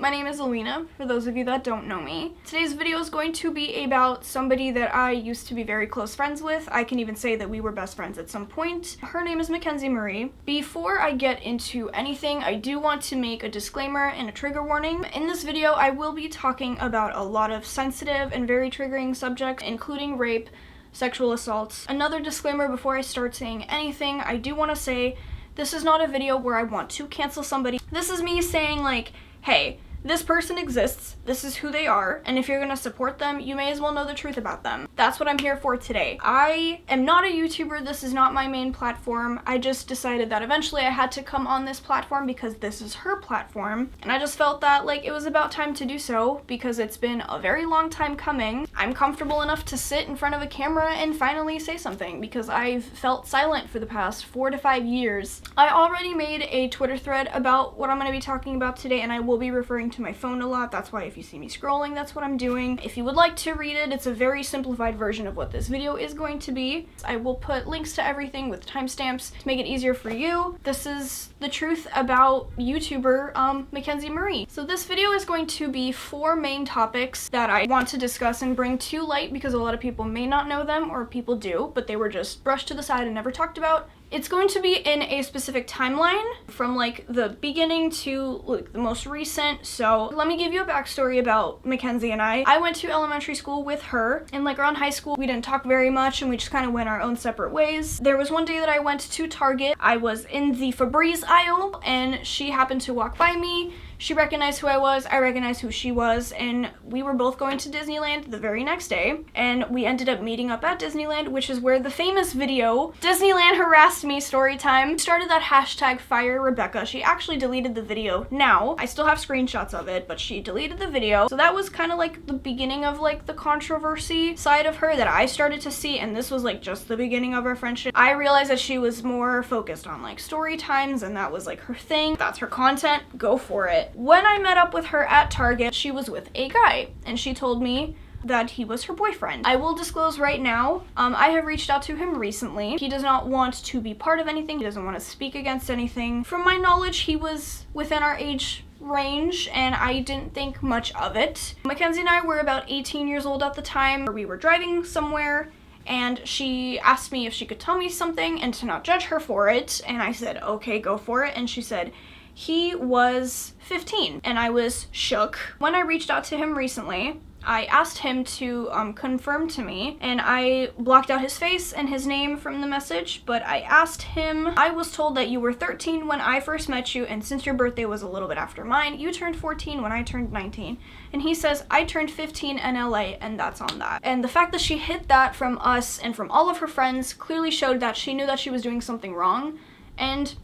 my name is Alina, for those of you that don't know me. Today's video is going to be about somebody that I used to be very close friends with. I can even say that we were best friends at some point. Her name is Mackenzie Marie. Before I get into anything, I do want to make a disclaimer and a trigger warning. In this video, I will be talking about a lot of sensitive and very triggering subjects, including rape, sexual assaults. Another disclaimer before I start saying anything, I do want to say this is not a video where I want to cancel somebody. This is me saying like, hey, this person exists, this is who they are, and if you're gonna support them, you may as well know the truth about them. That's what I'm here for today. I am not a YouTuber, this is not my main platform. I just decided that eventually I had to come on this platform because this is her platform, and I just felt that like it was about time to do so because it's been a very long time coming. I'm comfortable enough to sit in front of a camera and finally say something because I've felt silent for the past 4 to 5 years. I already made a Twitter thread about what I'm gonna be talking about today, and I will be referring to my phone a lot. That's why if you see me scrolling, that's what I'm doing. If you would like to read it, it's a very simplified version of what this video is going to be. I will put links to everything with timestamps to make it easier for you. This is the truth about YouTuber Mackenzie Marie. So this video is going to be 4 main topics that I want to discuss and bring to light because a lot of people may not know them, or people do, but they were just brushed to the side and never talked about. It's going to be in a specific timeline from like the beginning to like the most recent. So let me give you a backstory about Mackenzie and I. I went to elementary school with her, and like around high school we didn't talk very much and we just kind of went our own separate ways. There was one day that I went to Target. I was in the Febreze aisle and she happened to walk by me. She recognized who I was, I recognized who she was, and we were both going to Disneyland the very next day, and we ended up meeting up at Disneyland, which is where the famous video, Disneyland Harassed Me Storytime, started that hashtag Fire Rebecca. She actually deleted the video now. I still have screenshots of it, but she deleted the video. So that was kind of like the beginning of like the controversy side of her that I started to see, and this was like just the beginning of our friendship. I realized that she was more focused on like story times, and that was like her thing. That's her content, go for it. When I met up with her at Target, she was with a guy, and she told me that he was her boyfriend. I will disclose right now, I have reached out to him recently. He does not want to be part of anything. He doesn't want to speak against anything. From my knowledge, he was within our age range, and I didn't think much of it. Mackenzie and I were about 18 years old at the time. We were driving somewhere, and she asked me if she could tell me something and to not judge her for it, and I said, okay, go for it, and she said, he was 15, and I was shook. When I reached out to him recently, I asked him to confirm to me, and I blocked out his face and his name from the message, but I asked him, I was told that you were 13 when I first met you, and since your birthday was a little bit after mine, you turned 14 when I turned 19. And he says, I turned 15 in LA, and that's on that. And the fact that she hid that from us and from all of her friends clearly showed that she knew that she was doing something wrong, and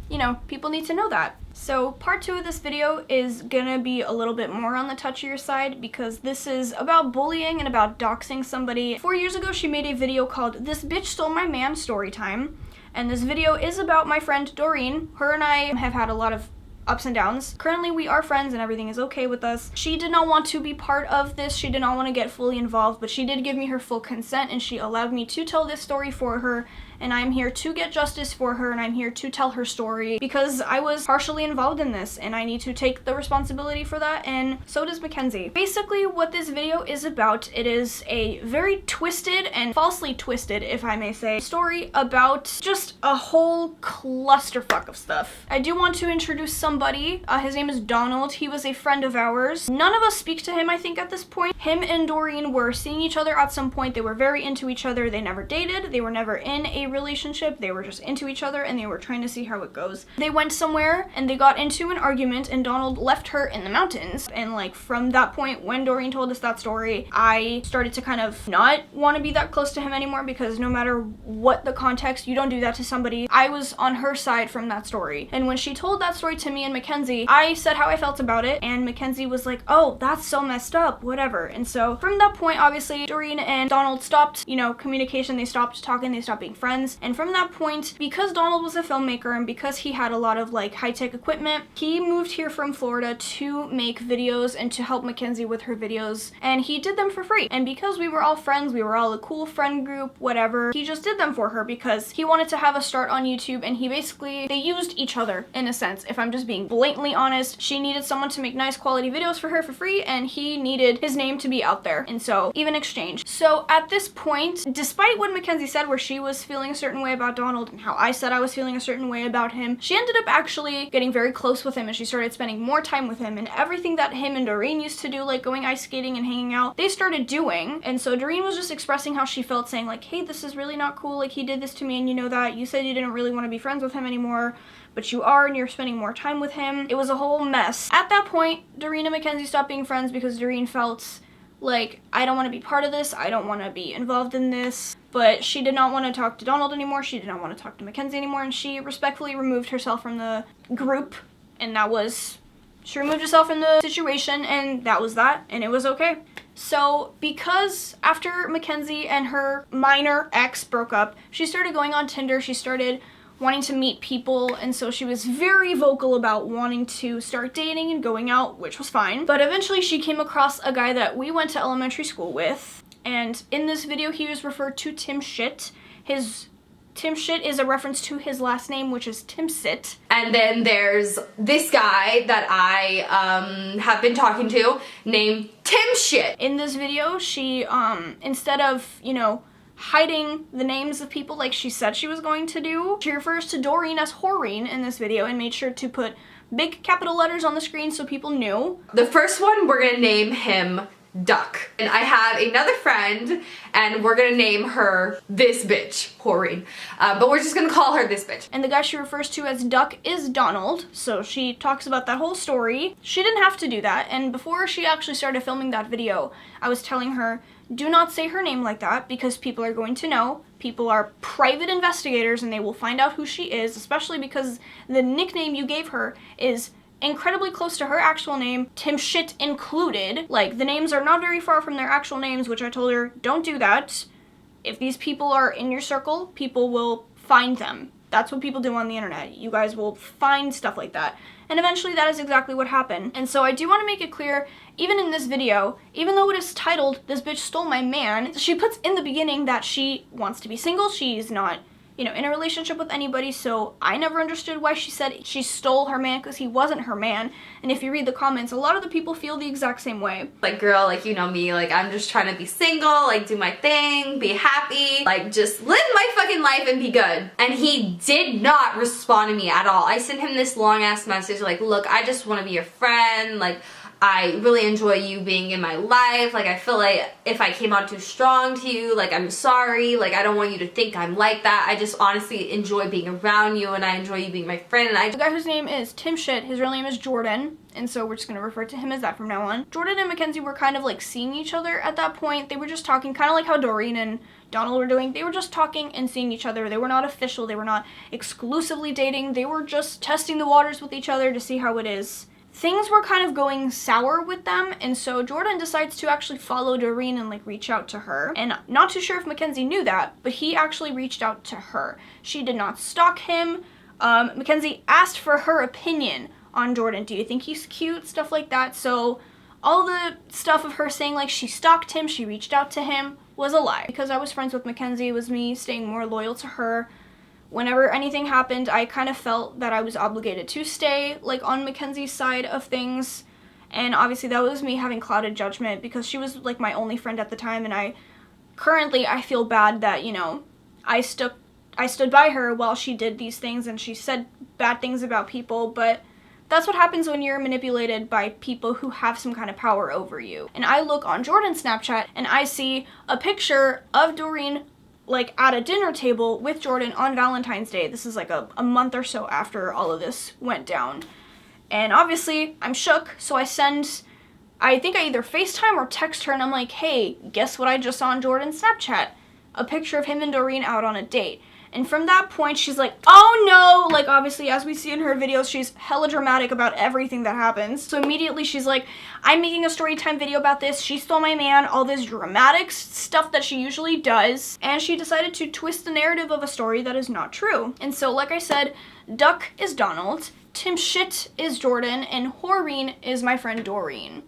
you know, people need to know that. So part 2 of this video is gonna be a little bit more on the touchier side because this is about bullying and about doxing somebody. 4 years ago, she made a video called This Bitch Stole My Man Storytime, and this video is about my friend Doreen. Her and I have had a lot of ups and downs. Currently, we are friends and everything is okay with us. She did not want to be part of this. She did not want to get fully involved, but she did give me her full consent, and she allowed me to tell this story for her, and I'm here to get justice for her, and I'm here to tell her story because I was partially involved in this, and I need to take the responsibility for that, and so does Mackenzie. Basically, what this video is about, it is a very twisted and falsely twisted, if I may say, story about just a whole clusterfuck of stuff. I do want to introduce somebody. His name is Donald. He was a friend of ours. None of us speak to him, I think, at this point. Him and Doreen were seeing each other at some point. They were very into each other. They never dated. They were never in a relationship. They were just into each other, and they were trying to see how it goes. They went somewhere and they got into an argument, and Donald left her in the mountains. And like from that point, when Doreen told us that story, I started to kind of not want to be that close to him anymore because no matter what the context, you don't do that to somebody. I was on her side from that story, and when she told that story to me and Mackenzie, I said how I felt about it, and Mackenzie was like, oh, that's so messed up, whatever. And so from that point, obviously, Doreen and Donald stopped, you know, communication. They stopped talking. They stopped being friends. friends. And from that point, because Donald was a filmmaker and because he had a lot of like high-tech equipment, he moved here from Florida to make videos and to help Mackenzie with her videos, and he did them for free. And because we were all friends, we were all a cool friend group, whatever, he just did them for her because he wanted to have a start on YouTube, and they used each other in a sense. If I'm just being blatantly honest, she needed someone to make nice quality videos for her for free, and he needed his name to be out there, and so even exchange. So at this point, despite what Mackenzie said where she was feeling a certain way about Donald and how I said I was feeling a certain way about him, she ended up actually getting very close with him, and she started spending more time with him, and everything that him and Doreen used to do, like going ice skating and hanging out, they started doing. And so Doreen was just expressing how she felt, saying like, hey, this is really not cool, like he did this to me, and you know that, you said you didn't really want to be friends with him anymore, but you are, and you're spending more time with him. It was a whole mess. At that point, Doreen and Mackenzie stopped being friends because Doreen felt like, I don't want to be part of this, I don't want to be involved in this. But she did not want to talk to Donald anymore, she did not want to talk to Mackenzie anymore, and she respectfully removed herself from the group, and that was, she removed herself from the situation, and that was that, and it was okay. So because after Mackenzie and her minor ex broke up, she started going on Tinder, she started wanting to meet people, and so she was very vocal about wanting to start dating and going out, which was fine. But eventually she came across a guy that we went to elementary school with, and in this video he was referred to Tim Shit. Tim Shit is a reference to his last name, which is Tim Sit. And then there's this guy that I have been talking to named Tim Shit. In this video, she, instead of, you know, hiding the names of people like she said she was going to do, she refers to Doreen as Horeen in this video and made sure to put big capital letters on the screen so people knew. The first one, we're gonna name him Duck. And I have another friend, and we're gonna name her this bitch, Horeen. But we're just gonna call her this bitch. And the guy she refers to as Duck is Donald, so she talks about that whole story. She didn't have to do that, and before she actually started filming that video, I was telling her, do not say her name like that because people are going to know. People are private investigators and they will find out who she is, especially because the nickname you gave her is incredibly close to her actual name, Tim Shit included. Like, the names are not very far from their actual names, which I told her, don't do that. If these people are in your circle, people will find them. That's what people do on the internet. You guys will find stuff like that. And eventually that is exactly what happened. And so I do want to make it clear, even in this video, even though it is titled, This Bitch Stole My Man, she puts in the beginning that she wants to be single, she's not, you know, in a relationship with anybody, so I never understood why she said she stole her man, because he wasn't her man. And if you read the comments, a lot of the people feel the exact same way. Like, girl, like, you know me, like, I'm just trying to be single, like, do my thing, be happy, like, just live my fucking life and be good. And he did not respond to me at all. I sent him this long ass message like, look, I just want to be your friend, like, I really enjoy you being in my life, like, I feel like if I came on too strong to you, like, I'm sorry, like, I don't want you to think I'm like that, I just honestly enjoy being around you, and I enjoy you being my friend, and The guy whose name is Tim Shit, his real name is Jordan, and so we're just gonna refer to him as that from now on. Jordan and Mackenzie were kind of like seeing each other at that point. They were just talking, kind of like how Doreen and Donald were doing. They were just talking and seeing each other. They were not official, they were not exclusively dating, they were just testing the waters with each other to see how it is. Things were kind of going sour with them, and so Jordan decides to actually follow Doreen and like reach out to her. And not too sure if Mackenzie knew that, but he actually reached out to her. She did not stalk him. Mackenzie asked for her opinion on Jordan. Do you think he's cute? Stuff like that. So all the stuff of her saying like she stalked him, she reached out to him, was a lie. Because I was friends with Mackenzie, it was me staying more loyal to her. Whenever anything happened, I kind of felt that I was obligated to stay, like, on Mackenzie's side of things. And obviously that was me having clouded judgment because she was, like, my only friend at the time, and I feel bad that, you know, I stood by her while she did these things and she said bad things about people, but that's what happens when you're manipulated by people who have some kind of power over you. And I look on Jordan's Snapchat and I see a picture of Doreen like at a dinner table with Jordan on Valentine's Day. This is like a month or so after all of this went down. And obviously I'm shook, so I think I either FaceTime or text her and I'm like, hey, guess what I just saw on Jordan's Snapchat? A picture of him and Doreen out on a date. And from that point, she's like, oh no, like obviously as we see in her videos, she's hella dramatic about everything that happens. So immediately she's like, I'm making a story time video about this. She stole my man, all this dramatic stuff that she usually does. And she decided to twist the narrative of a story that is not true. And so like I said, Duck is Donald, Tim Shit is Jordan, and Horeen is my friend Doreen.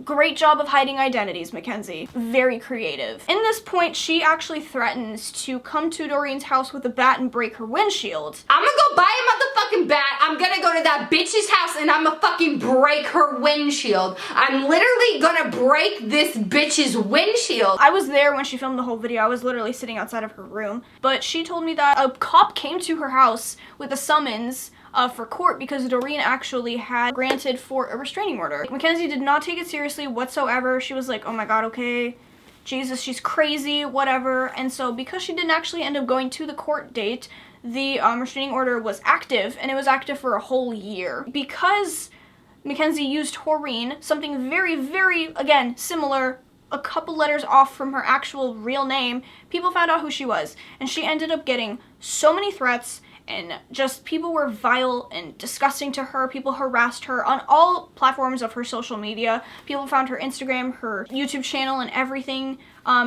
Great job of hiding identities, Mackenzie. Very creative. In this point, she actually threatens to come to Doreen's house with a bat and break her windshield. I'm gonna go buy a motherfucking bat. I'm gonna go to that bitch's house and I'm gonna fucking break her windshield. I'm literally gonna break this bitch's windshield. I was there when she filmed the whole video. I was literally sitting outside of her room. But she told me that a cop came to her house with a summons for court because Doreen actually had granted for a restraining order. Mackenzie did not take it seriously whatsoever. She was like, oh my god, okay, Jesus, she's crazy, whatever. And so because she didn't actually end up going to the court date, the restraining order was active, and it was active for a whole year. Because Mackenzie used Horeen, something very, very, again, similar, a couple letters off from her actual real name, people found out who she was. And she ended up getting so many threats, and just people were vile and disgusting to her. People harassed her on all platforms of her social media. People found her Instagram, her YouTube channel, and everything.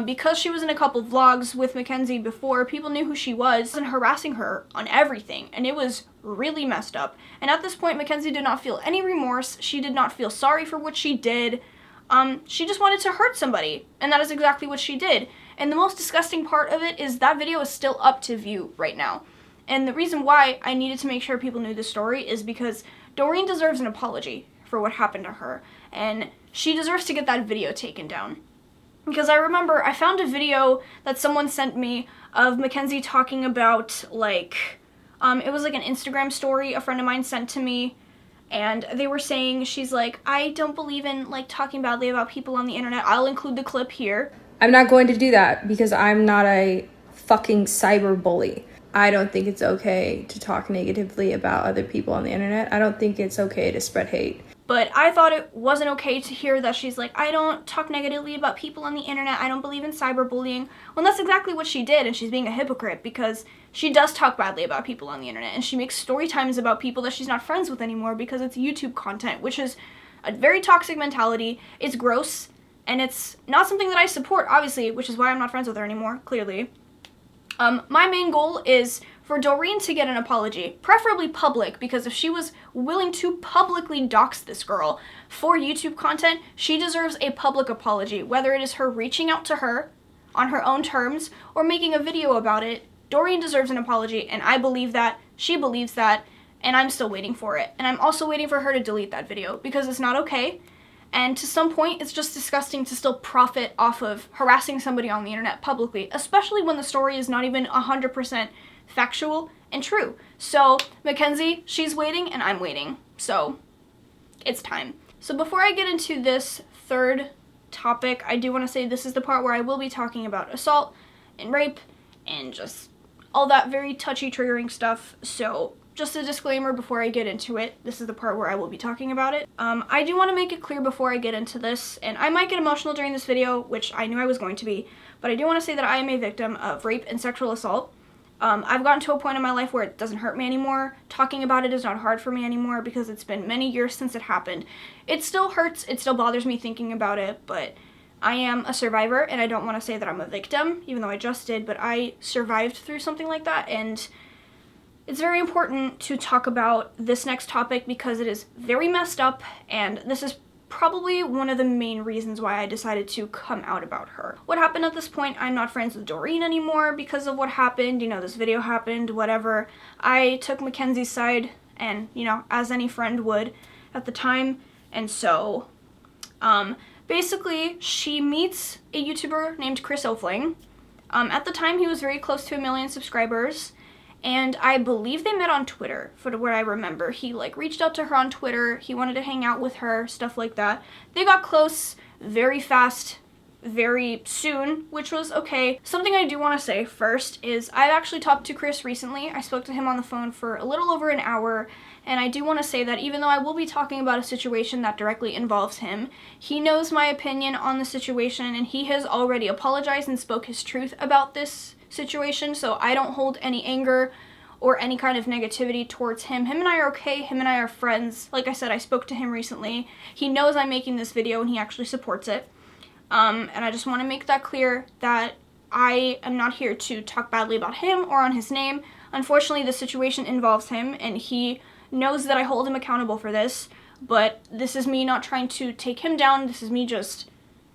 Because she was in a couple vlogs with Mackenzie before, people knew who she was and harassing her on everything. And it was really messed up. And at this point, Mackenzie did not feel any remorse. She did not feel sorry for what she did. She just wanted to hurt somebody. And that is exactly what she did. And the most disgusting part of it is that video is still up to view right now. And the reason why I needed to make sure people knew the story is because Doreen deserves an apology for what happened to her. And she deserves to get that video taken down. Because I remember I found a video that someone sent me of Mackenzie talking about, like, it was like an Instagram story a friend of mine sent to me. And they were saying, she's like, I don't believe in, like, talking badly about people on the internet. I'll include the clip here. I'm not going to do that because I'm not a fucking cyber bully. I don't think it's okay to talk negatively about other people on the internet. I don't think it's okay to spread hate. But I thought it wasn't okay to hear that she's like, I don't talk negatively about people on the internet. I don't believe in cyberbullying. Well, that's exactly what she did, and she's being a hypocrite because she does talk badly about people on the internet, and she makes story times about people that she's not friends with anymore because it's YouTube content, which is a very toxic mentality. It's gross, and it's not something that I support, obviously, which is why I'm not friends with her anymore, clearly. My main goal is for Doreen to get an apology, preferably public, because if she was willing to publicly dox this girl for YouTube content, she deserves a public apology, whether it is her reaching out to her on her own terms or making a video about it. Doreen deserves an apology, and I believe that, she believes that, and I'm still waiting for it. And I'm also waiting for her to delete that video because it's not okay. And to some point, it's just disgusting to still profit off of harassing somebody on the internet publicly, especially when the story is not even 100% factual and true. So, Mackenzie, she's waiting and I'm waiting. So, it's time. So before I get into this third topic, I do want to say this is the part where I will be talking about assault and rape and just all that very touchy, triggering stuff. So, just a disclaimer before I get into it, this is the part where I will be talking about it. I do want to make it clear before I get into this, and I might get emotional during this video, which I knew I was going to be, but I do want to say that I am a victim of rape and sexual assault. I've gotten to a point in my life where it doesn't hurt me anymore. Talking about it is not hard for me anymore because it's been many years since it happened. It still hurts, it still bothers me thinking about it, but I am a survivor, and I don't want to say that I'm a victim, even though I just did, but I survived through something like that, and it's very important to talk about this next topic because it is very messed up, and this is probably one of the main reasons why I decided to come out about her. What happened at this point, I'm not friends with Doreen anymore because of what happened. You know, this video happened, whatever. I took Mackenzie's side, and, you know, as any friend would at the time, and so, basically, she meets a YouTuber named Chris Oflyng. At the time, he was very close to 1 million subscribers. And I believe they met on Twitter, for what I remember. He, like, reached out to her on Twitter. He wanted to hang out with her, stuff like that. They got close very fast, very soon, which was okay. Something I do want to say first is I've actually talked to Chris recently. I spoke to him on the phone for a little over an hour, and I do want to say that even though I will be talking about a situation that directly involves him, he knows my opinion on the situation, and he has already apologized and spoke his truth about this situation, so I don't hold any anger or any kind of negativity towards him. Him and I are okay. Him and I are friends. Like I said, I spoke to him recently. He knows I'm making this video and he actually supports it. And I just want to make that clear that I am not here to talk badly about him or on his name. Unfortunately, the situation involves him and he knows that I hold him accountable for this, but this is me not trying to take him down. This is me just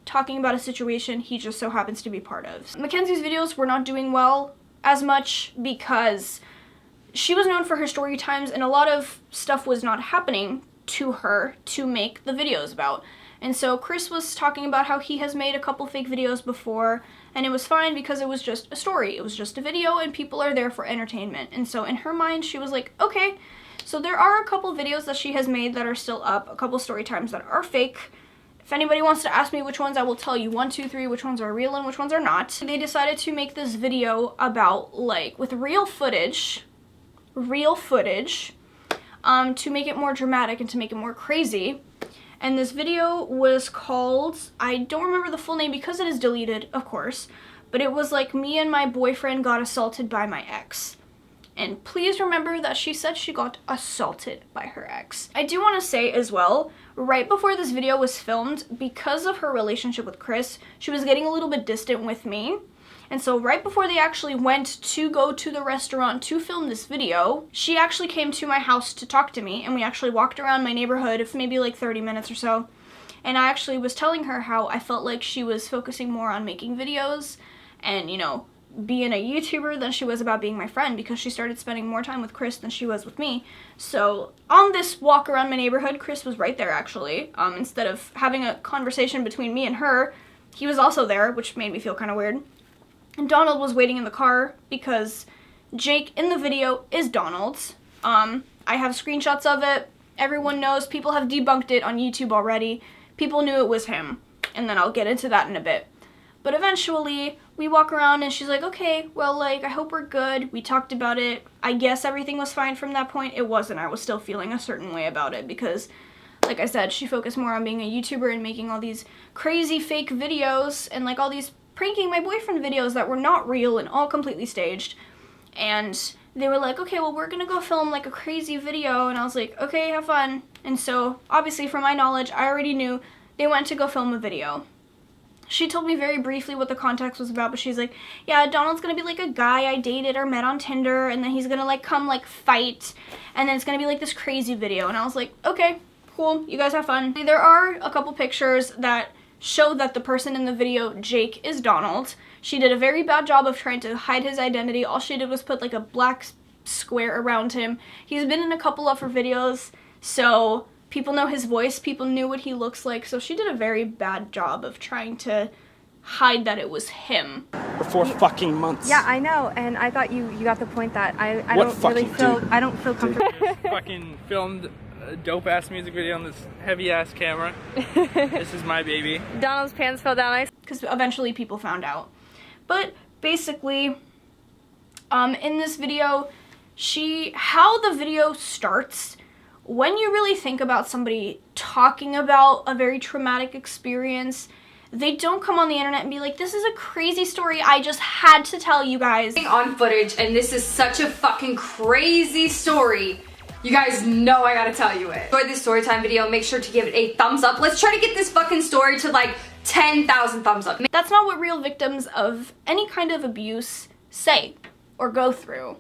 talking about a situation he just so happens to be part of. Mackenzie's videos were not doing well as much because she was known for her story times and a lot of stuff was not happening to her to make the videos about. And so Chris was talking about how he has made a couple fake videos before and it was fine because it was just a story. It was just a video and people are there for entertainment. And so in her mind, she was like, okay. So there are a couple videos that she has made that are still up, a couple story times that are fake. If anybody wants to ask me which ones, I will tell you 1, 2, 3, which ones are real and which ones are not. They decided to make this video about, like, with real footage, to make it more dramatic and to make it more crazy. And this video was called, I don't remember the full name because it is deleted, of course, but it was like me and my boyfriend got assaulted by my ex. And please remember that she said she got assaulted by her ex. I do want to say as well, right before this video was filmed, because of her relationship with Chris, she was getting a little bit distant with me. And so right before they actually went to go to the restaurant to film this video, she actually came to my house to talk to me, and we actually walked around my neighborhood for maybe like 30 minutes or so. And I actually was telling her how I felt like she was focusing more on making videos and, you know, being a YouTuber than she was about being my friend, because she started spending more time with Chris than she was with me. So on this walk around my neighborhood, Chris was right there actually. Instead of having a conversation between me and her, he was also there, which made me feel kind of weird. And Donald was waiting in the car because Jake in the video is Donald. I have screenshots of it. Everyone knows. People have debunked it on YouTube already. People knew it was him. And then I'll get into that in a bit. But eventually, we walk around and she's like, okay, well, like, I hope we're good. We talked about it. I guess everything was fine from that point. It wasn't. I was still feeling a certain way about it because, like I said, she focused more on being a YouTuber and making all these crazy fake videos and, like, all these pranking my boyfriend videos that were not real and all completely staged. And they were like, okay, well, we're gonna go film like a crazy video. And I was like, okay, have fun. And so obviously from my knowledge, I already knew they went to go film a video. She told me very briefly what the context was about, but she's like, yeah, Donald's gonna be like a guy I dated or met on Tinder, and then he's gonna like come like fight, and then it's gonna be like this crazy video. And I was like, okay, cool, you guys have fun. There are a couple pictures that show that the person in the video, Jake, is Donald. She did a very bad job of trying to hide his identity. All she did was put like a black square around him. He's been in a couple of her videos, so people know his voice, people knew what he looks like, so she did a very bad job of trying to hide that it was him. For 4 fucking months. Yeah, I know, and I thought you got the point that I What don't really fucking feel dude? I don't feel comfortable. Fucking filmed a dope ass music video on this heavy ass camera. This is my baby. Donald's pants fell down. Because eventually people found out. But basically, in this video, how the video starts, when you really think about somebody talking about a very traumatic experience, they don't come on the internet and be like, this is a crazy story, I just had to tell you guys. On footage, and this is such a fucking crazy story. You guys know I gotta tell you it. Enjoyed this story time video, make sure to give it a thumbs up. Let's try to get this fucking story to like 10,000 thumbs up. That's not what real victims of any kind of abuse say or go through.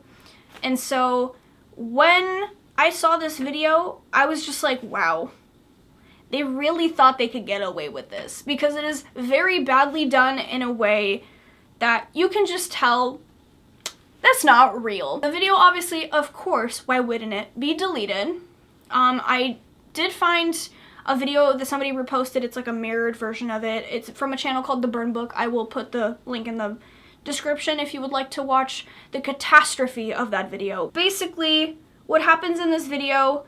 And so when I saw this video, I was just like, wow, they really thought they could get away with this, because it is very badly done in a way that you can just tell that's not real. The video, obviously, of course, why wouldn't it be deleted? I did find a video that somebody reposted. It's like a mirrored version of it. It's from a channel called The Burn Book. I will put the link in the description if you would like to watch the catastrophe of that video. Basically, what happens in this video,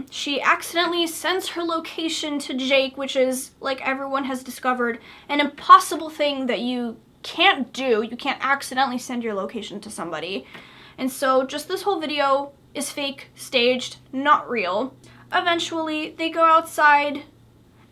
she accidentally sends her location to Jake, which is, like everyone has discovered, an impossible thing that you can't do. You can't accidentally send your location to somebody. And so just this whole video is fake, staged, not real. Eventually, they go outside,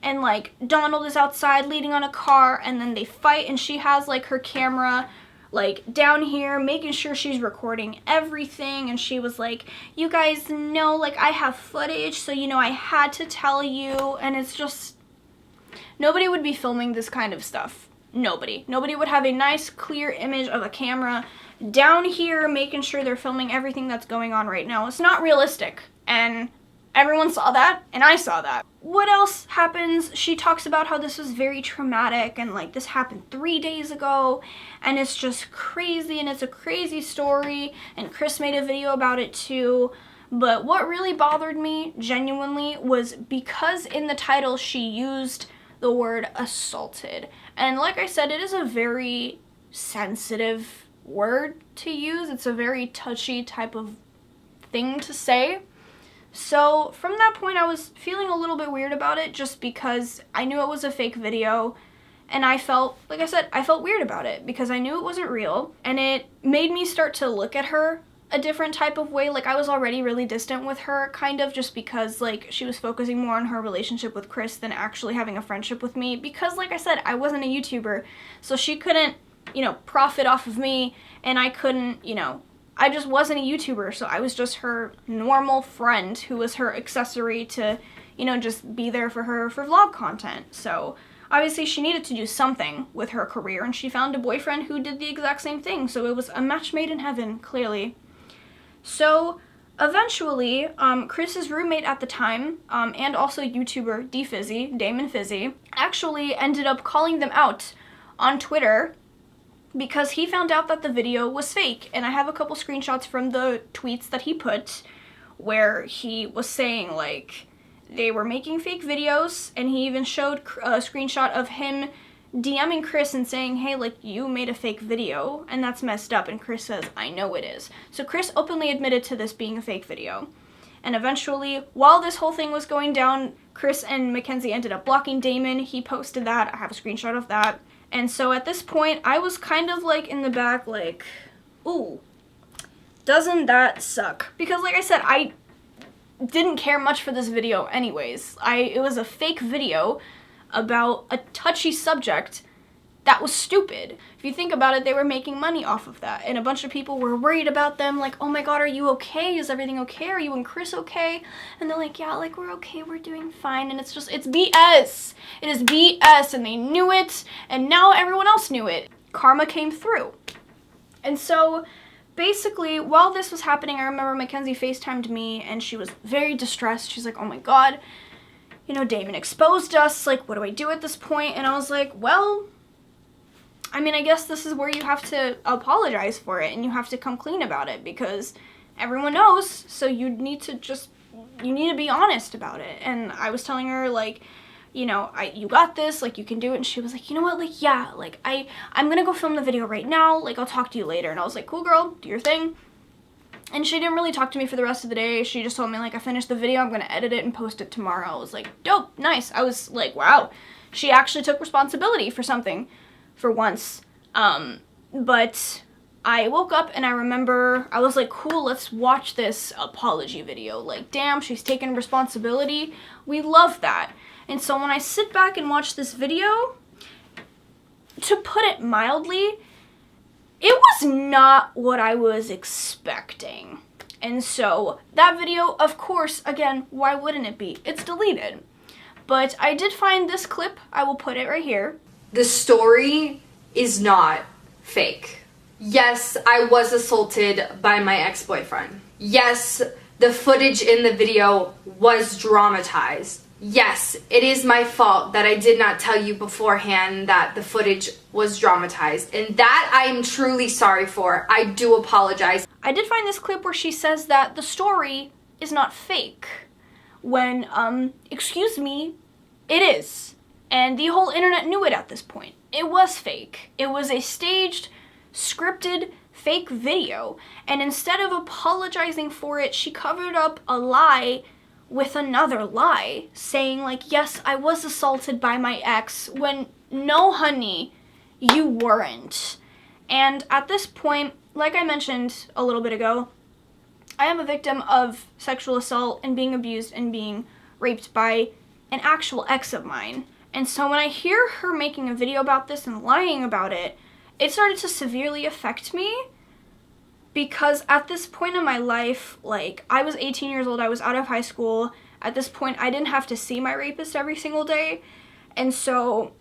and like Donald is outside leading on a car, and then they fight, and she has like her camera like down here making sure she's recording everything, and she was like, you guys know, like, I have footage, so you know I had to tell you. And it's just, nobody would be filming this kind of stuff. Nobody would have a nice clear image of a camera down here making sure they're filming everything that's going on right now. It's not realistic, and everyone saw that, and I saw that. What else happens? She talks about how this was very traumatic, and like this happened 3 days ago, and it's just crazy, and it's a crazy story, and Chris made a video about it too. But what really bothered me, genuinely, was because in the title she used the word assaulted. And like I said, it is a very sensitive word to use. It's a very touchy type of thing to say. So from that point, I was feeling a little bit weird about it, just because I knew it was a fake video, and I felt, like I said, I felt weird about it because I knew it wasn't real, and it made me start to look at her a different type of way. Like, I was already really distant with her, kind of, just because, like, she was focusing more on her relationship with Chris than actually having a friendship with me, because, like I said, I wasn't a YouTuber, so she couldn't, you know, profit off of me, and I couldn't, you know, I just wasn't a YouTuber, so I was just her normal friend who was her accessory to, you know, just be there for her for vlog content. So obviously she needed to do something with her career, and she found a boyfriend who did the exact same thing, so it was a match made in heaven, clearly. So eventually, Chris's roommate at the time, and also YouTuber Damon Fizzy, actually ended up calling them out on Twitter because he found out that the video was fake. And I have a couple screenshots from the tweets that he put where he was saying, like, they were making fake videos, and he even showed a screenshot of him DMing Chris and saying, hey, like, you made a fake video, and that's messed up. And Chris says, I know it is. So Chris openly admitted to this being a fake video. And eventually, while this whole thing was going down, Chris and Mackenzie ended up blocking Damon. He posted that. I have a screenshot of that. And so at this point, I was kind of like in the back, like, ooh, doesn't that suck? Because like I said, I didn't care much for this video anyways. It was a fake video about a touchy subject that was stupid. If you think about it, they were making money off of that, and a bunch of people were worried about them, like, oh my god, are you okay? Is everything okay? Are you and Chris okay? And they're like, yeah, like, we're okay, we're doing fine. And it's just, it's BS. It is BS, and they knew it, and now everyone else knew it. Karma came through. And so basically, while this was happening, I remember Mackenzie FaceTimed me, and she was very distressed. She's like, oh my god, you know, Damon exposed us, like, what do I do at this point? And I was like, well, I mean, I guess this is where you have to apologize for it, and you have to come clean about it, because everyone knows, so you need to be honest about it. And I was telling her, like, you know, you got this, like, you can do it. And she was like, you know what, like, yeah, like, I'm gonna go film the video right now, like, I'll talk to you later. And I was like, cool, girl, do your thing. And she didn't really talk to me for the rest of the day. She just told me, like, I finished the video, I'm gonna edit it and post it tomorrow. I was like, dope, nice. I was like, wow, she actually took responsibility for something for once. But I woke up and I remember I was like, cool, let's watch this apology video. Like, damn, she's taking responsibility. We love that. And so when I sit back and watch this video, to put it mildly, it was not what I was expecting. And so that video, of course, again, why wouldn't it be? It's deleted. But I did find this clip. I will put it right here. The story is not fake. Yes, I was assaulted by my ex-boyfriend. Yes, the footage in the video was dramatized. Yes, it is my fault that I did not tell you beforehand that the footage was dramatized, and that I am truly sorry for. I do apologize. I did find this clip where she says that the story is not fake, when, excuse me, it is. And the whole internet knew it at this point. It was fake. It was a staged, scripted, fake video, and instead of apologizing for it, she covered up a lie with another lie, saying, like, yes, I was assaulted by my ex, when no, honey, you weren't. And at this point, like I mentioned a little bit ago, I am a victim of sexual assault and being abused and being raped by an actual ex of mine. And so when I hear her making a video about this and lying about it, it started to severely affect me because at this point in my life, like, I was 18 years old, I was out of high school. At this point, I didn't have to see my rapist every single day. And so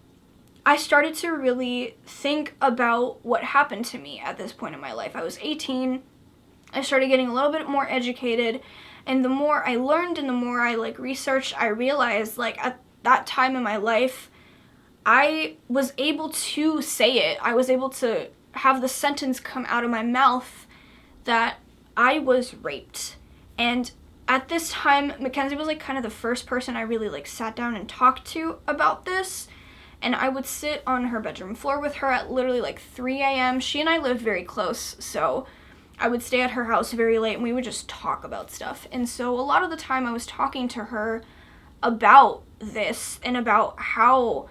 I started to really think about what happened to me at this point in my life. I was 18. I started getting a little bit more educated. And the more I learned and the more I, like, researched, I realized, like, at that time in my life, I was able to say it. I was able to have the sentence come out of my mouth that I was raped. And at this time, Mackenzie was, like, kind of the first person I really, like, sat down and talked to about this. And I would sit on her bedroom floor with her at literally, like, 3 a.m. She and I lived very close, so I would stay at her house very late and we would just talk about stuff. And so a lot of the time I was talking to her about this and about how,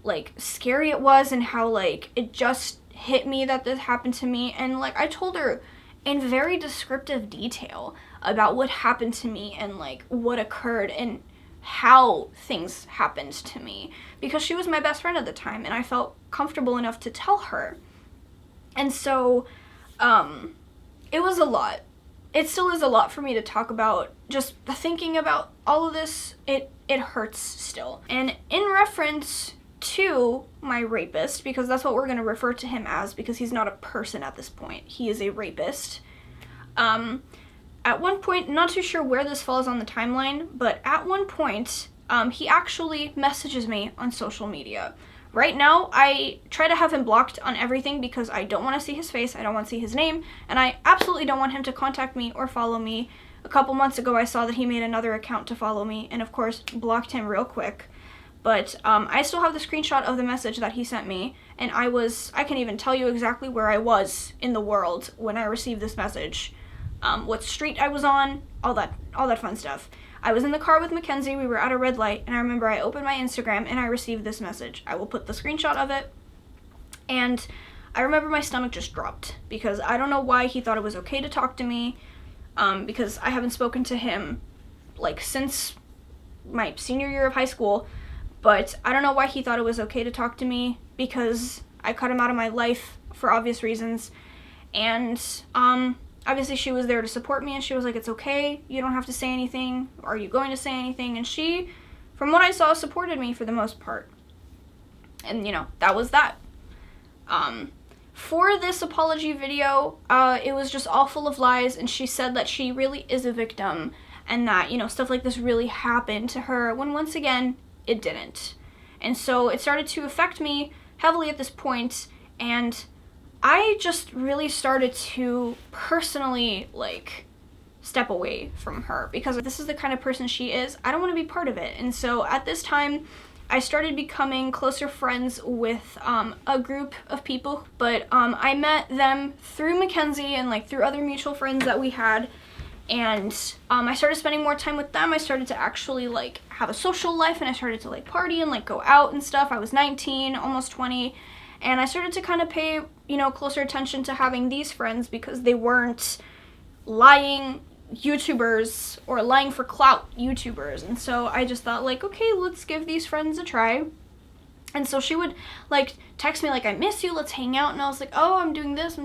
like, scary it was and how, like, it just hit me that this happened to me. And, like, I told her in very descriptive detail about what happened to me and, like, what occurred and how things happened to me, because she was my best friend at the time and I felt comfortable enough to tell her. And so it was a lot. It still is a lot for me to talk about. Just thinking about all of this, it hurts still. And in reference to my rapist, because that's what we're going to refer to him as, because he's not a person at this point, he is a rapist. At one point, not too sure where this falls on the timeline, but at one point, he actually messages me on social media. Right now, I try to have him blocked on everything because I don't want to see his face, I don't want to see his name, and I absolutely don't want him to contact me or follow me. A couple months ago, I saw that he made another account to follow me, and of course, blocked him real quick. But I still have the screenshot of the message that he sent me, and I can even tell you exactly where I was in the world when I received this message. What street I was on, all that fun stuff. I was in the car with Mackenzie, we were at a red light, and I remember I opened my Instagram and I received this message. I will put the screenshot of it, and I remember my stomach just dropped, because I don't know why he thought it was okay to talk to me, because I haven't spoken to him, like, since my senior year of high school, but I don't know why he thought it was okay to talk to me, because I cut him out of my life for obvious reasons, and, obviously she was there to support me, and she was like, it's okay, you don't have to say anything, are you going to say anything? And she, from what I saw, supported me for the most part. And, you know, that was that. For this apology video, it was just all full of lies, and she said that she really is a victim, and that, you know, stuff like this really happened to her, when once again, it didn't. And so it started to affect me heavily at this point, and I just really started to personally, like, step away from her, because if this is the kind of person she is, I don't want to be part of it. And so at this time, I started becoming closer friends with a group of people, but I met them through Mackenzie and, like, through other mutual friends that we had, and I started spending more time with them. I started to actually, like, have a social life, and I started to, like, party and, like, go out and stuff. I was 19, almost 20, and I started to kind of pay, you know, closer attention to having these friends, because they weren't lying YouTubers or lying for clout YouTubers. And so I just thought, like, okay, let's give these friends a try. And so she would, like, text me, like, I miss you, let's hang out. And I was like, oh, I'm doing this.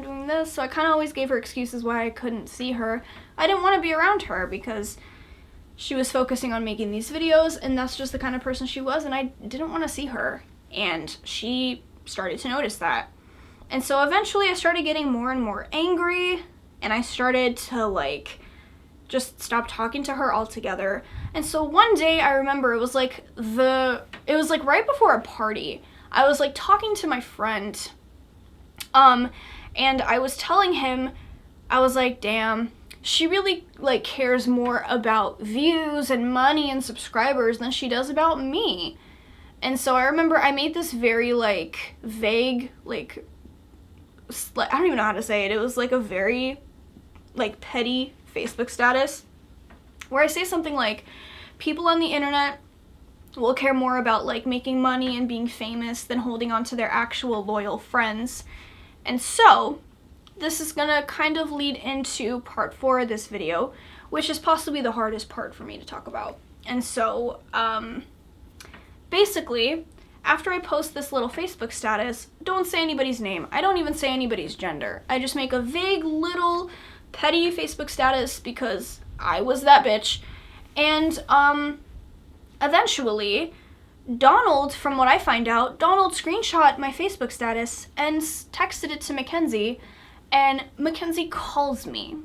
So I kind of always gave her excuses why I couldn't see her. I didn't want to be around her because she was focusing on making these videos, and that's just the kind of person she was, and I didn't want to see her. And she started to notice that. And so eventually I started getting more and more angry, and I started to, like, just stop talking to her altogether. And so one day, I remember it was like right before a party. I was, like, talking to my friend, and I was telling him, I was like, damn, she really, like, cares more about views and money and subscribers than she does about me. And so I remember I made this very, like, vague, like, I don't even know how to say it. It was, like, a very, like, petty Facebook status where I say something like, people on the internet will care more about, like, making money and being famous than holding on to their actual loyal friends. And so this is gonna kind of lead into part 4 of this video, which is possibly the hardest part for me to talk about. And so basically, after I post this little Facebook status, don't say anybody's name. I don't even say anybody's gender. I just make a vague little petty Facebook status because I was that bitch. And eventually, Donald, from what I find out, Donald screenshot my Facebook status and texted it to Mackenzie, and Mackenzie calls me.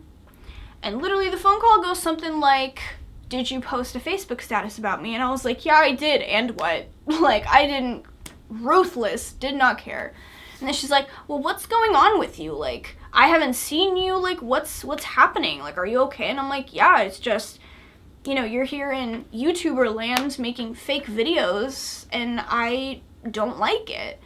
And literally the phone call goes something like, did you post a Facebook status about me? And I was like, yeah, I did, and what? Like, I didn't, ruthless, did not care. And then she's like, well, what's going on with you? Like, I haven't seen you, like, what's happening? Like, are you okay? And I'm like, yeah, it's just, you know, you're here in YouTuber land making fake videos, and I don't like it.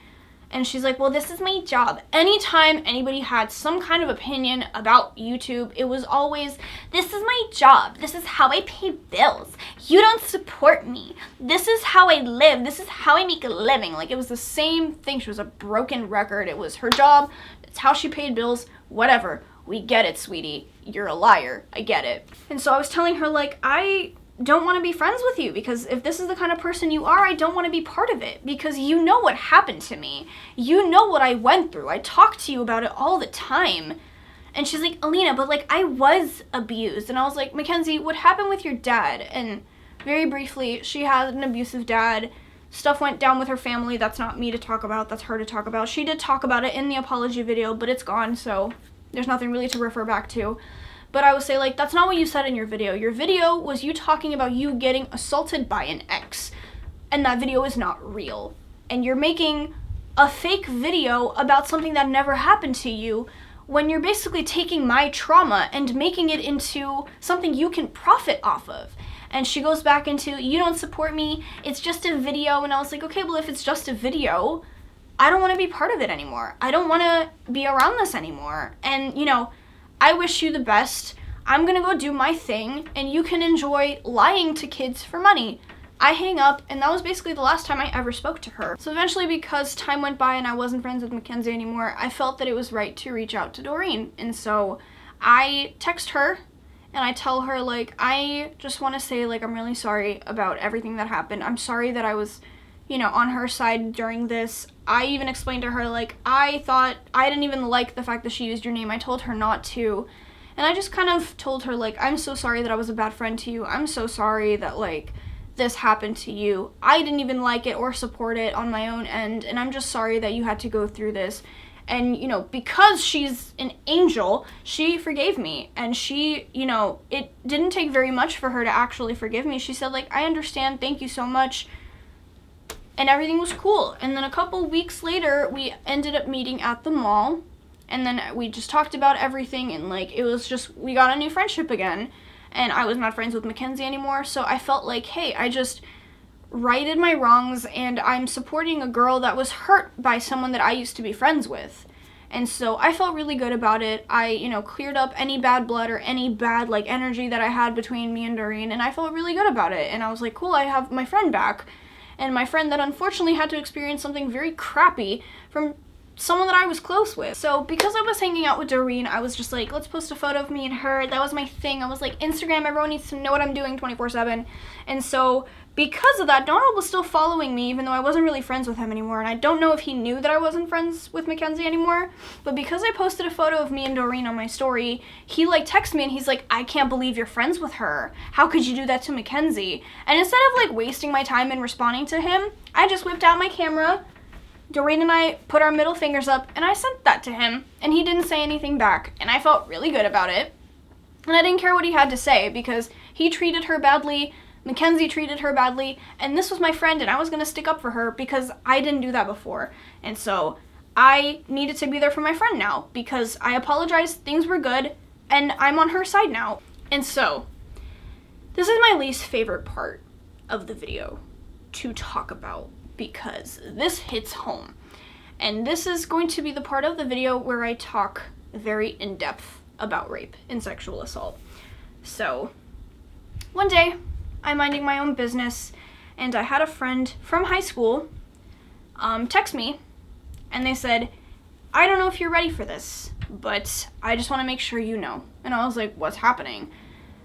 And she's like, well, this is my job. Anytime anybody had some kind of opinion about YouTube, it was always, this is my job. This is how I pay bills. You don't support me. This is how I live. This is how I make a living. Like, it was the same thing. She was a broken record. It was her job. It's how she paid bills. Whatever. We get it, sweetie. You're a liar. I get it. And so I was telling her, like, I don't want to be friends with you, because if this is the kind of person you are, I don't want to be part of it, because you know what happened to me. You know what I went through. I talk to you about it all the time. And she's like, Alina, but like, I was abused. And I was like, Mackenzie, what happened with your dad? And very briefly, she had an abusive dad. Stuff went down with her family. That's not me to talk about. That's her to talk about. She did talk about it in the apology video, but it's gone, so there's nothing really to refer back to. But I would say, like, that's not what you said in your video. Your video was you talking about you getting assaulted by an ex. And that video is not real. And you're making a fake video about something that never happened to you, when you're basically taking my trauma and making it into something you can profit off of. And she goes back into, you don't support me, it's just a video. And I was like, okay, well, if it's just a video, I don't want to be part of it anymore. I don't want to be around this anymore. And, you know, I wish you the best. I'm gonna go do my thing, and you can enjoy lying to kids for money. I hang up, and that was basically the last time I ever spoke to her. So eventually, because time went by and I wasn't friends with Mackenzie anymore, I felt that it was right to reach out to Doreen. And so I text her, and I tell her, like, I just want to say, like, I'm really sorry about everything that happened. I'm sorry that I was, you know, on her side during this. I even explained to her, like, I thought, I didn't even like the fact that she used your name. I told her not to. And I just kind of told her, like, I'm so sorry that I was a bad friend to you. I'm so sorry that, like, this happened to you. I didn't even like it or support it on my own end. And I'm just sorry that you had to go through this. And, you know, because she's an angel, she forgave me. And she, you know, it didn't take very much for her to actually forgive me. She said, like, I understand. Thank you so much. And everything was cool. And then a couple weeks later, we ended up meeting at the mall. And then we just talked about everything. And, like, it was just, we got a new friendship again. And I was not friends with Mackenzie anymore. So I felt like, hey, I just righted my wrongs. And I'm supporting a girl that was hurt by someone that I used to be friends with. And so I felt really good about it. I, you know, cleared up any bad blood or any bad, like, energy that I had between me and Doreen. And I felt really good about it. And I was like, cool, I have my friend back. And my friend that unfortunately had to experience something very crappy from someone that I was close with. So because I was hanging out with Doreen, I was just like, let's post a photo of me and her. That was my thing. I was like, Instagram, everyone needs to know what I'm doing 24/7. And so because of that, Donald was still following me, even though I wasn't really friends with him anymore. And I don't know if he knew that I wasn't friends with Mackenzie anymore. But because I posted a photo of me and Doreen on my story, he, like, texted me and he's like, I can't believe you're friends with her. How could you do that to Mackenzie? And instead of, like, wasting my time and responding to him, I just whipped out my camera. Doreen and I put our middle fingers up, and I sent that to him, and he didn't say anything back, and I felt really good about it. And I didn't care what he had to say, because he treated her badly, Mackenzie treated her badly, and this was my friend, and I was going to stick up for her, because I didn't do that before. And so I needed to be there for my friend now, because I apologized, things were good, and I'm on her side now. And so, this is my least favorite part of the video to talk about, because this hits home. And this is going to be the part of the video where I talk very in depth about rape and sexual assault. So, one day, I'm minding my own business, and I had a friend from high school text me, and they said, I don't know if you're ready for this, but I just want to make sure you know. And I was like, what's happening?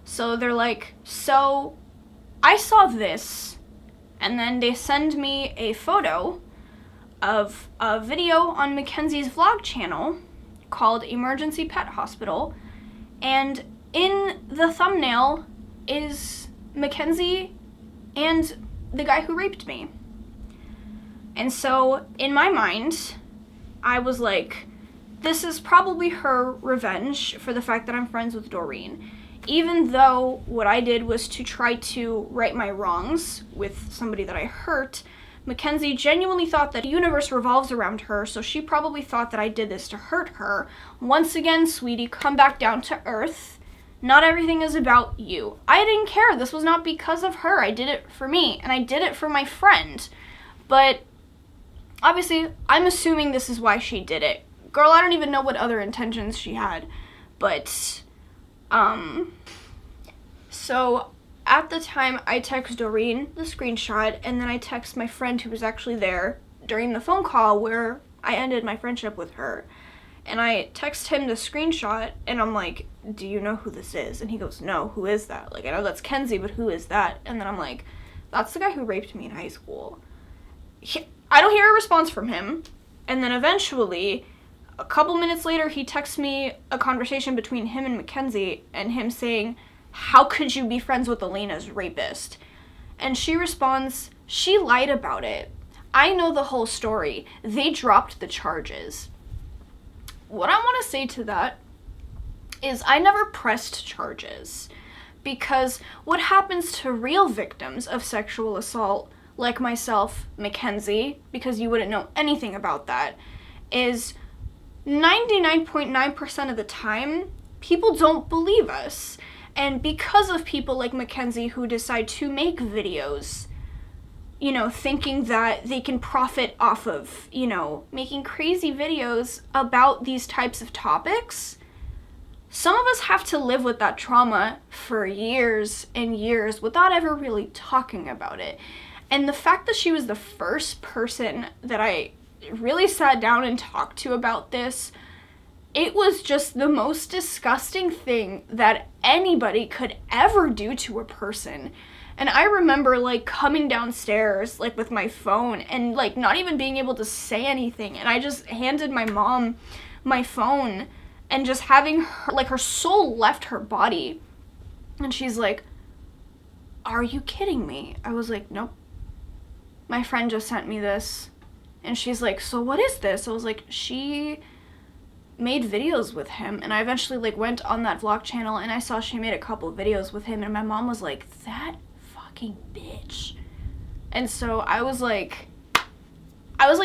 So they're like, so I saw this, And then they send me a photo of a video on Mackenzie's vlog channel called Emergency Pet Hospital. And in the thumbnail is Mackenzie and the guy who raped me. And so in my mind, I was like, this is probably her revenge for the fact that I'm friends with Doreen. Even though what I did was to try to right my wrongs with somebody that I hurt, Mackenzie genuinely thought that the universe revolves around her, so she probably thought that I did this to hurt her. Once again, sweetie, come back down to earth. Not everything is about you. I didn't care. This was not because of her. I did it for me, and I did it for my friend. But obviously, I'm assuming this is why she did it. Girl, I don't even know what other intentions she had. But, so at the time, I text Doreen the screenshot, and then I text my friend who was actually there during the phone call where I ended my friendship with her. And I text him the screenshot, and I'm like, do you know who this is? And he goes, no, who is that? Like, I know that's Kenzie, but who is that? And then I'm like, that's the guy who raped me in high school. I don't hear a response from him. And then eventually, a couple minutes later, he texts me a conversation between him and Mackenzie, and him saying, how could you be friends with Alina's rapist? And she responds, she lied about it. I know the whole story. They dropped the charges. What I want to say to that is I never pressed charges, because what happens to real victims of sexual assault, like myself, Mackenzie, because you wouldn't know anything about that, is 99.9% of the time, people don't believe us. And because of people like Mackenzie who decide to make videos, you know, thinking that they can profit off of, you know, making crazy videos about these types of topics, some of us have to live with that trauma for years and years without ever really talking about it. And the fact that she was the first person that I really sat down and talked to about this, it was just the most disgusting thing that anybody could ever do to a person. And I remember, like, coming downstairs, like, with my phone and, like, not even being able to say anything. And I just handed my mom my phone and just having her, like, her soul left her body. And she's like, are you kidding me? I was like, nope. My friend just sent me this. And she's like, so what is this? I was like, she made videos with him. And I eventually, like, went on that vlog channel and I saw she made a couple videos with him. And my mom was like, that fucking bitch. And so I was like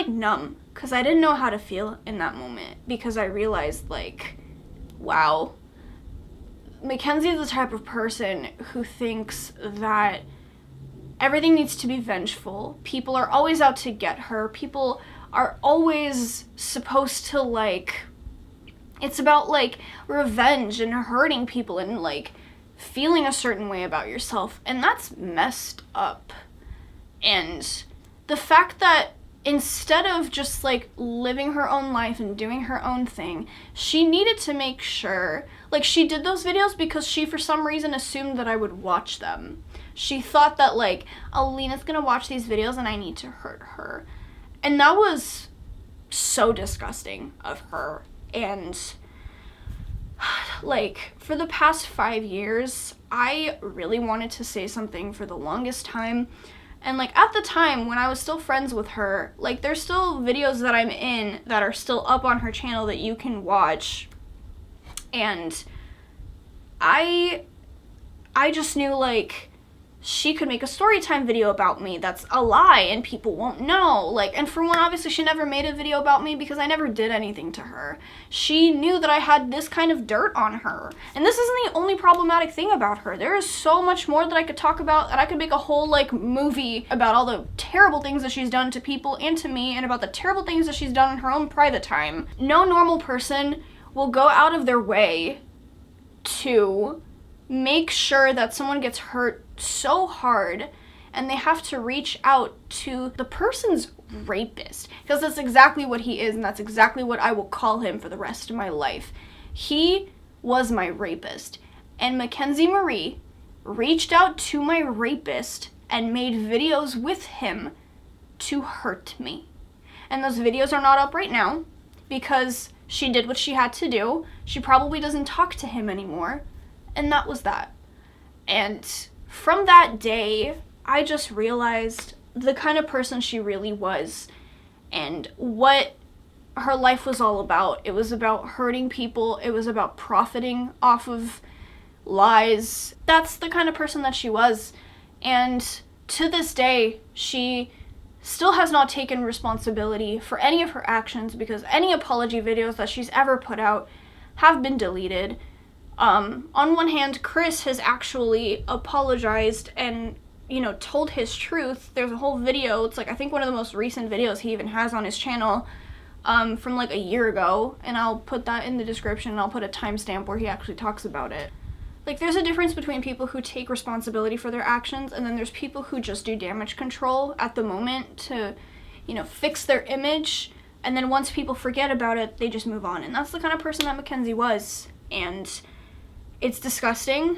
numb, because I didn't know how to feel in that moment, because I realized, like, wow, Mackenzie is the type of person who thinks that everything needs to be vengeful. People are always out to get her. People are always supposed to, like, it's about, like, revenge and hurting people and, like, feeling a certain way about yourself. And that's messed up. And the fact that instead of just, like, living her own life and doing her own thing, she needed to make sure, like, she did those videos because she, for some reason, assumed that I would watch them. She thought that, like, Alina's gonna watch these videos and I need to hurt her. And that was so disgusting of her. And, like, for the past 5 years, I really wanted to say something for the longest time. And, like, at the time, when I was still friends with her, like, there's still videos that I'm in that are still up on her channel that you can watch. And I just knew, like, she could make a story time video about me that's a lie and people won't know. Like, and for one, obviously she never made a video about me because I never did anything to her. She knew that I had this kind of dirt on her. And this isn't the only problematic thing about her. There is so much more that I could talk about, and I could make a whole, like, movie about all the terrible things that she's done to people and to me, and about the terrible things that she's done in her own private time. No normal person will go out of their way to make sure that someone gets hurt so hard and they have to reach out to the person's rapist, because that's exactly what he is, and that's exactly what I will call him for the rest of my life. He was my rapist, and Mackenzie Marie reached out to my rapist and made videos with him to hurt me. And those videos are not up right now because she did what she had to do. She probably doesn't talk to him anymore. And that was that. And from that day, I just realized the kind of person she really was and what her life was all about. It was about hurting people. It was about profiting off of lies. That's the kind of person that she was. And to this day, she still has not taken responsibility for any of her actions because any apology videos that she's ever put out have been deleted. On one hand, Chris has actually apologized and, you know, told his truth. There's a whole video, it's like I think one of the most recent videos he even has on his channel from like a year ago, and I'll put that in the description and I'll put a timestamp where he actually talks about it. Like, there's a difference between people who take responsibility for their actions and then there's people who just do damage control at the moment to, you know, fix their image, and then once people forget about it, they just move on. And that's the kind of person that Mackenzie was, and it's disgusting.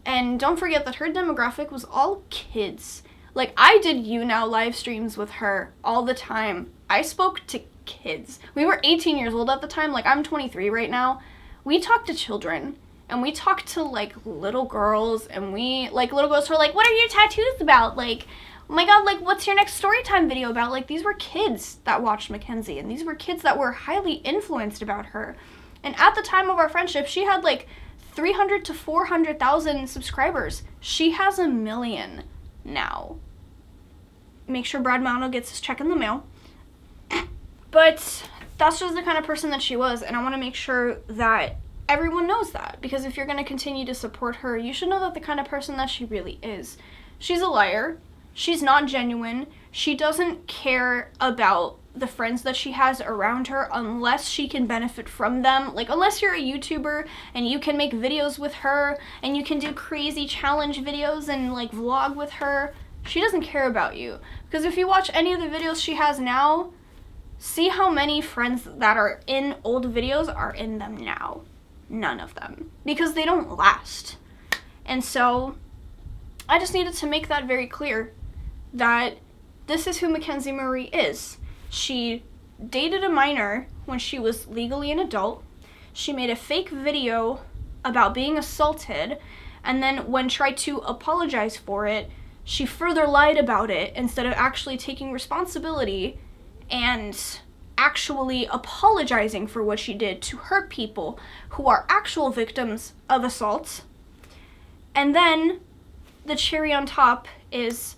And don't forget that her demographic was all kids. Like, I did YouNow live streams with her all the time. I spoke to kids. We were 18 years old at the time. Like, I'm 23 right now. We talked to children. And we talked to, like, little girls, and little girls were like, what are your tattoos about? Like, oh my god, like, what's your next story time video about? Like, these were kids that watched Mackenzie, and these were kids that were highly influenced about her. And at the time of our friendship, she had, like, 300 to 400,000 subscribers. She has 1 million now. Make sure Brad Mano gets his check in the mail. But that's just the kind of person that she was, and I want to make sure that everyone knows that, because if you're going to continue to support her, you should know that the kind of person that she really is. She's a liar. She's not genuine. She doesn't care about the friends that she has around her unless she can benefit from them. Like, unless you're a YouTuber and you can make videos with her and you can do crazy challenge videos and, like, vlog with her, she doesn't care about you. Because if you watch any of the videos she has now, see how many friends that are in old videos are in them now. None of them, because they don't last. And so I just needed to make that very clear, that this is who Mackenzie Marie is. She dated a minor when she was legally an adult. She made a fake video about being assaulted, and then when tried to apologize for it, she further lied about it instead of actually taking responsibility and actually apologizing for what she did to hurt people who are actual victims of assault. And then the cherry on top is,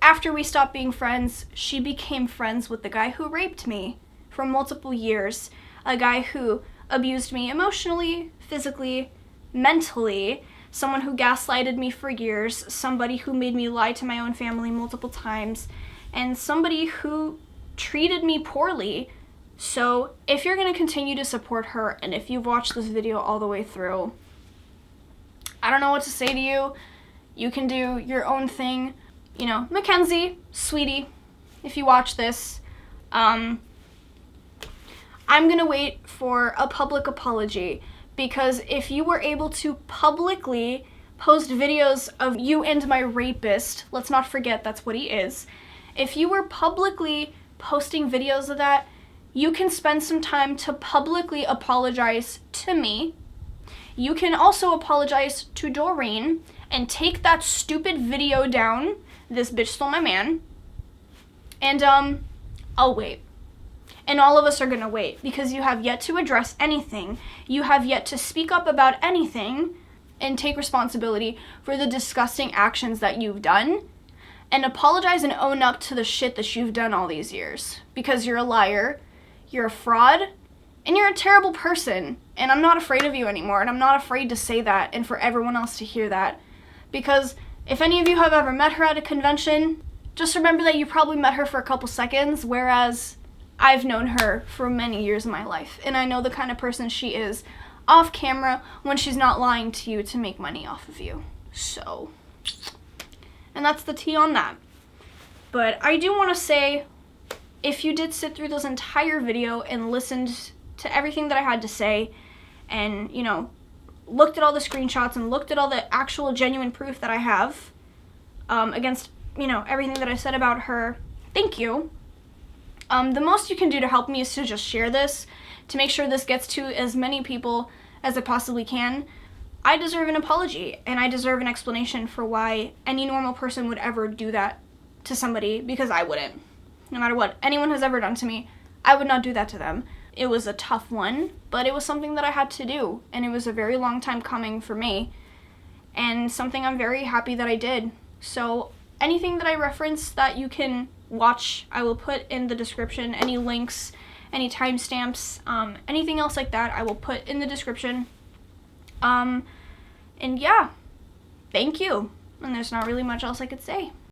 after we stopped being friends, she became friends with the guy who raped me for multiple years, a guy who abused me emotionally, physically, mentally, someone who gaslighted me for years, somebody who made me lie to my own family multiple times, and somebody who treated me poorly. So if you're going to continue to support her, and if you've watched this video all the way through, I don't know what to say to you. You can do your own thing. You know, Mackenzie, sweetie, if you watch this, I'm going to wait for a public apology, because if you were able to publicly post videos of you and my rapist, let's not forget that's what he is, if you were publicly posting videos of that, you can spend some time to publicly apologize to me. You can also apologize to Doreen and take that stupid video down. This bitch stole my man. And I'll wait. And all of us are gonna wait, because you have yet to address anything. You have yet to speak up about anything and take responsibility for the disgusting actions that you've done, and apologize and own up to the shit that you've done all these years, because you're a liar, you're a fraud, and you're a terrible person. And I'm not afraid of you anymore, and I'm not afraid to say that and for everyone else to hear that. Because if any of you have ever met her at a convention, just remember that you probably met her for a couple seconds, whereas I've known her for many years of my life, and I know the kind of person she is off camera when she's not lying to you to make money off of you. So, and that's the tea on that. But I do want to say, if you did sit through this entire video and listened to everything that I had to say, and, you know, looked at all the screenshots and looked at all the actual genuine proof that I have against you know, everything that I said about her, thank you. The most you can do to help me is to just share this, to make sure this gets to as many people as it possibly can. I deserve an apology, and I deserve an explanation for why any normal person would ever do that to somebody, because I wouldn't. No matter what anyone has ever done to me, I would not do that to them. It was a tough one, but it was something that I had to do, and it was a very long time coming for me, and something I'm very happy that I did. So anything that I reference that you can watch, I will put in the description. Any links, any timestamps, anything else like that, I will put in the description. And yeah, thank you. And there's not really much else I could say.